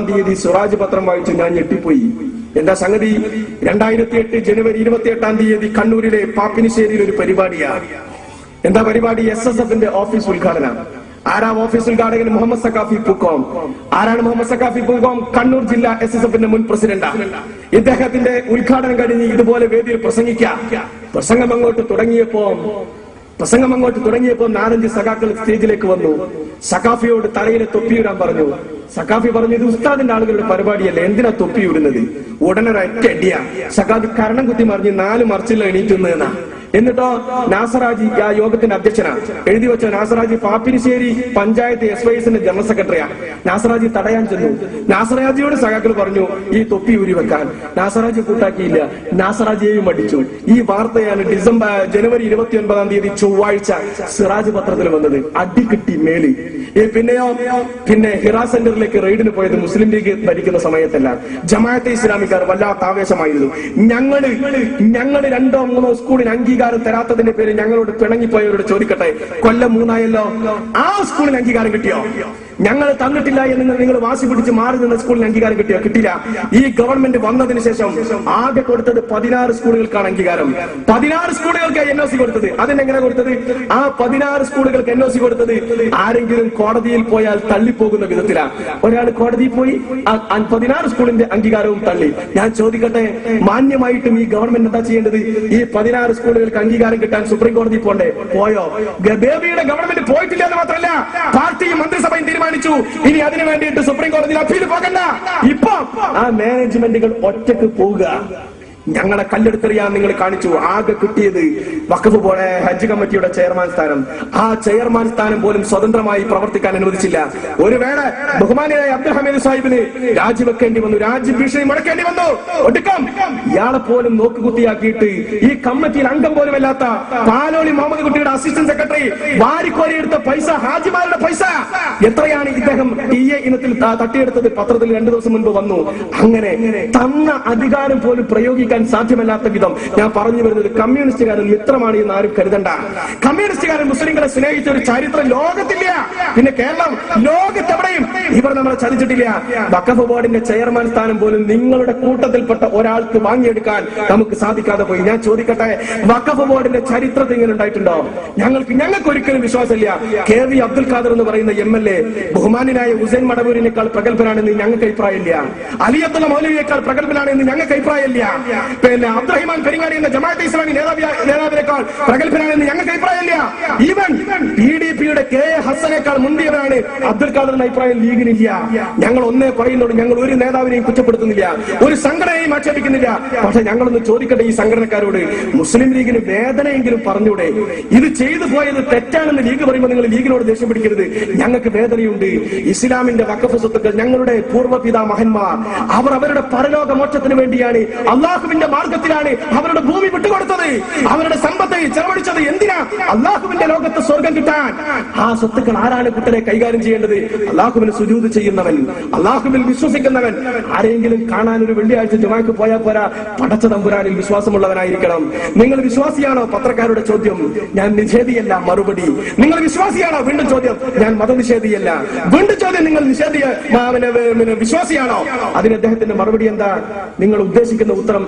തീയതി സ്വരാജ് പത്രം വായിച്ചു ഞാൻ ഞെട്ടിപ്പോയി. എന്താ സംഗതി? 2008 ജനുവരി 28 തീയതി കണ്ണൂരിലെ പാപ്പിനിശ്ശേരിയിൽ ഒരു പരിപാടിയാണ്. എന്താ പരിപാടി? SSFന്റെ ഓഫീസ് ഉദ്ഘാടനം. ആരാ ഓഫീസ് ഉദ്ഘാടകൻ? മുഹമ്മദ് സഖാഫി പൂക്കോം. ആരാണ് മുഹമ്മദ് സഖാഫി പൂക്കോം? കണ്ണൂർ ജില്ലാ SSFന്റെ മുൻ പ്രസിഡന്റാണ്. ഇദ്ദേഹത്തിന്റെ ഉദ്ഘാടനം കഴിഞ്ഞ് ഇതുപോലെ വേദിയിൽ പ്രസംഗം അങ്ങോട്ട് തുടങ്ങിയപ്പോ 4-5 സഖാക്കൾ സ്റ്റേജിലേക്ക് വന്നു. സഖാഫിയോട് തലയിലെ തൊപ്പിയിടാൻ പറഞ്ഞു. സഖാഫി പറഞ്ഞു, ഇത് ഉസ്താദിന്റെ ആളുകളുടെ പരിപാടിയല്ല, എന്തിനാ തൊപ്പിയിടുന്നത്? ഉടനെ ഒരൊറ്റ അടിയാ. സഖാഫി കരണം കുത്തി മറിഞ്ഞ് 4 മറിച്ചില്ല എണീറ്റുന്നതെന്നാ. എന്നിട്ടോ നാസറാജി ആ യോഗത്തിന്റെ അധ്യക്ഷനാണ്. എഴുതി വെച്ച നാസറാജി പാപ്പിനിശ്ശേരി പഞ്ചായത്ത് SYSന്റെ ജനറൽ സെക്രട്ടറിയാണ്. നാസറാജി തടയാൻ ചെന്നു. നാസറാജിയോട് സഖാക്കൾ പറഞ്ഞു ഈ തൊപ്പി ഊരി വെക്കാൻ. നാസറാജി കൂട്ടാക്കിയില്ല. നാസറാജിയെയും അടിച്ചു. ഈ വാർത്തയാണ് ജനുവരി 29 തീയതി ചൊവ്വാഴ്ച സിറാജ് പത്രത്തിൽ വന്നത്. അടി കിട്ടി മേല്. പിന്നെ ഹിറാ സെന്ററിലേക്ക് റെയ്ഡിന് പോയത് മുസ്ലിം ലീഗ് ഭരിക്കുന്ന സമയത്തല്ല, ജമാഅത്തെ ഇസ്ലാമിക്കാർ വല്ലാത്ത ആവേശമായിരുന്നു. ഞങ്ങള് 2-3 സ്കൂളിന് അംഗീകാരം തരാത്തതിന്റെ പേര് ഞങ്ങളോട് പിണങ്ങിപ്പോയവരോട് ചോദിക്കട്ടെ, കൊല്ലം 3 ആയല്ലോ, ആ സ്കൂളിന് അംഗീകാരം കിട്ടിയോ? ഞങ്ങൾ തന്നിട്ടില്ല എന്ന് നിങ്ങൾ വാശി പിടിച്ച് മാറി നിന്ന സ്കൂളിന് അംഗീകാരം കിട്ടിയോ? കിട്ടില്ല. ഈ ഗവൺമെന്റ് വന്നതിന് ശേഷം ആകെ കൊടുത്തത് 16 സ്കൂളുകൾക്കാണ് അംഗീകാരം. 16 സ്കൂളുകൾക്ക് NOC കൊടുത്തത്. അതിനെങ്ങനെ കൊടുത്തത്? ആ 16 സ്കൂളുകൾക്ക് NOC കൊടുത്തത് ആരെങ്കിലും കോടതിയിൽ പോയാൽ തള്ളിപ്പോകുന്ന വിധത്തിലാണ്. ഒരാൾ കോടതിയിൽ പോയി 16 സ്കൂളിന്റെ അംഗീകാരവും തള്ളി. ഞാൻ ചോദിക്കട്ടെ, മാന്യമായിട്ടും ഈ ഗവൺമെന്റ് എന്താ ചെയ്യേണ്ടത്? ഈ 16 സ്കൂളുകൾക്ക് അംഗീകാരം കിട്ടാൻ സുപ്രീം കോടതി പോണ്ടേ? പോയോ? ബേബിയുടെ ഗവൺമെന്റ് പോയിട്ടില്ല എന്ന് മാത്രമല്ല, പാർട്ടിയും മന്ത്രിസഭയും തീരുമാനിച്ചു ഇനി അതിനു വേണ്ടിയിട്ട് സുപ്രീം കോടതിയിൽ അപ്പീൽ പോകണ്ട. ഇപ്പൊ ആ മാനേജ്മെന്റുകൾ ഒറ്റക്ക് പോവുക. ഞങ്ങളെ കല്ലെടുത്തെറിയാൻ നിങ്ങൾ കാണിച്ചു. ആകെ കിട്ടിയത് വഖഫ് ബോർഡ് ഹജ്ജ് കമ്മിറ്റിയുടെ ചെയർമാൻ സ്ഥാനം. ആ ചെയർമാൻ സ്ഥാനം പോലും സ്വതന്ത്രമായി പ്രവർത്തിക്കാൻ അനുവദിച്ചില്ല. ഒരു വേള ബഹുമാനിയായ അബ്ദുൽ ഹമീദ് സാഹിബിന് രാജിവെക്കേണ്ടി വന്നു, രാജ്യഭീഷണി മുടക്കേണ്ടി വന്നു. ഒടുക്കം ഇയാളെ പോലും നോക്കുകുത്തിയാക്കിയിട്ട് ഈ കമ്മിറ്റിയിൽ അംഗം പോലും അല്ലാത്ത പാലോളി മുഹമ്മദ് കുട്ടിയുടെ അസിസ്റ്റന്റ് സെക്രട്ടറി വാരിക്കോരിയെടുത്ത പൈസ, ഹാജിമാരുടെ പൈസ എത്രയാണ് ഇദ്ദേഹം TA ഇനത്തിൽ തട്ടിയെടുത്തത്? പത്രത്തിൽ 2 ദിവസം മുൻപ് വന്നു. അങ്ങനെ തന്ന അധികാരം പോലും പ്രയോഗിക്കാൻ സാധ്യമല്ലാത്ത വിധം ഞാൻ പറഞ്ഞു വരുന്നത്, കമ്മ്യൂണിസ്റ്റുകാരൻ മിത്രമാണ് എന്ന് ആരും കരുതണ്ട. കമ്മ്യൂണിസ്റ്റുകാരൻ മുസ്ലിങ്ങളെ സ്നേഹിച്ച ഒരു ചരിത്രം ലോകത്തില്ല. പിന്നെ കേരളം ലോകത്തെവിടെയും ഇവർ നമ്മളെ ചതിച്ചിട്ടില്ല. വഖഫ് ബോർഡിന്റെ ചെയർമാൻ സ്ഥാനം പോലും നിങ്ങളുടെ കൂട്ടത്തിൽപ്പെട്ട ഒരാൾക്ക് വാങ്ങിയെടുക്കാൻ നമുക്ക് സാധിക്കാതെ പോയി. ഞാൻ ചോദിക്കട്ടെ, വഖഫ് ബോർഡിന്റെ ചരിത്രത്തിൽ ഇങ്ങനെ ഉണ്ടായിട്ടുണ്ടോ? ഞങ്ങൾക്ക് ഒരിക്കലും വിശ്വാസമില്ല. KV അബ്ദുൽ ഖാദർ എന്ന് പറയുന്ന MLA ബഹുമാനായ ഹുസൈൻ മടവൂരിനേക്കാൾ പ്രഗത്ഭനാണെന്ന് ഞങ്ങൾക്ക് അഭിപ്രായമില്ല. അലിയത്തുള്ള മൗലവിയേക്കാൾ പ്രഗത്ഭനാണെന്ന് ഞങ്ങൾക്ക് അഭിപ്രായമില്ല. പിന്നെ അബ്ദുറഹിമാൻ പെരിങ്ങാടി എന്ന ജമാഅത്തെ ഇസ്ലാമി നേതാവിനേക്കാൾ പ്രഗത്ഭനാണെന്ന് ഞങ്ങൾക്ക് അഭിപ്രായമില്ല. ഈവൻ PDPയുടെ KA ഹസനേക്കാൾ മുന്തിയവരാണ് അബ്ദുൽ ഖാദർ എന്ന അഭിപ്രായം ലീഗിനില്ല. ഞങ്ങൾ ഒന്നേ പറയുന്നുള്ളൂ, ഞങ്ങൾ ഒരു നേതാവിനെയും കുറ്റപ്പെടുത്തുന്നില്ല, ഒരു സംഘടനയെയും ആക്ഷേപിക്കുന്നില്ല. പക്ഷെ ഞങ്ങളൊന്ന് ചോദിക്കട്ടെ ഈ സംഘടനക്കാരോട്, മുസ്ലിം ലീഗിന് വേദനയെങ്കിലും പറഞ്ഞൂടെ? ഇത് ചെയ്തു പോയത് തെറ്റാണെന്ന് ലീഗ് പറയുമ്പോൾ നിങ്ങൾ ലീഗിനോട് ദേഷ്യം പിടിക്കരുത്. ഞങ്ങൾക്ക് വേദനയുണ്ട്. ഇസ്ലാമിന്റെ വഖഫ് സ്വത്തുക്കൾ ഞങ്ങളുടെ പൂർവ്വപിതാമഹന്മാർ അവർ അവരുടെ പരലോക മോക്ഷത്തിന് വേണ്ടിയാണ്, അള്ളാഹുവിന്റെ മാർഗത്തിലാണ് അവരുടെ ഭൂമി വിട്ടുകൊടുത്തത്, അവരുടെ സമ്പത്ത് ചെലവഴിച്ചത്. എന്തിനാ? അള്ളാഹുവിന്റെ ലോകത്ത് സ്വർഗം കിട്ടാൻ. ആ സ്വത്തുക്കൾ ആരാണ് കുട്ടനെ കൈകാര്യം ചെയ്യേണ്ടത്? അള്ളാഹുവിന് സുജൂദ് ചെയ്യുന്നവൻ, അള്ളാഹുവിൽ വിശ്വസിക്കുന്നവൻ. ആരെങ്കിലും കാണാൻ ഒരു വെള്ളിയാഴ്ച ജുമാക്ക് പോയാൽ പോരാ, പടച്ച തമ്പുരാനിൽ വിശ്വാസമുള്ളവനായിരിക്കണം. നിങ്ങൾ വിശ്വാസിയാണോ? പത്രക്കാരുടെ ചോദ്യം. ഞാൻ നിഷേധിയല്ല. മറുപടി, നിങ്ങൾ വിശ്വാസിയാണോ? വീണ്ടും ചോദ്യം. ഞാൻ മതനിഷേധിയല്ല. വീണ്ടും ചോദ്യം, നിങ്ങൾ വിശ്വാസിയാണോ? അതിന് അദ്ദേഹത്തിന്റെ മറുപടി എന്താ? നിങ്ങൾ ഉദ്ദേശിക്കുന്ന ഉത്തരം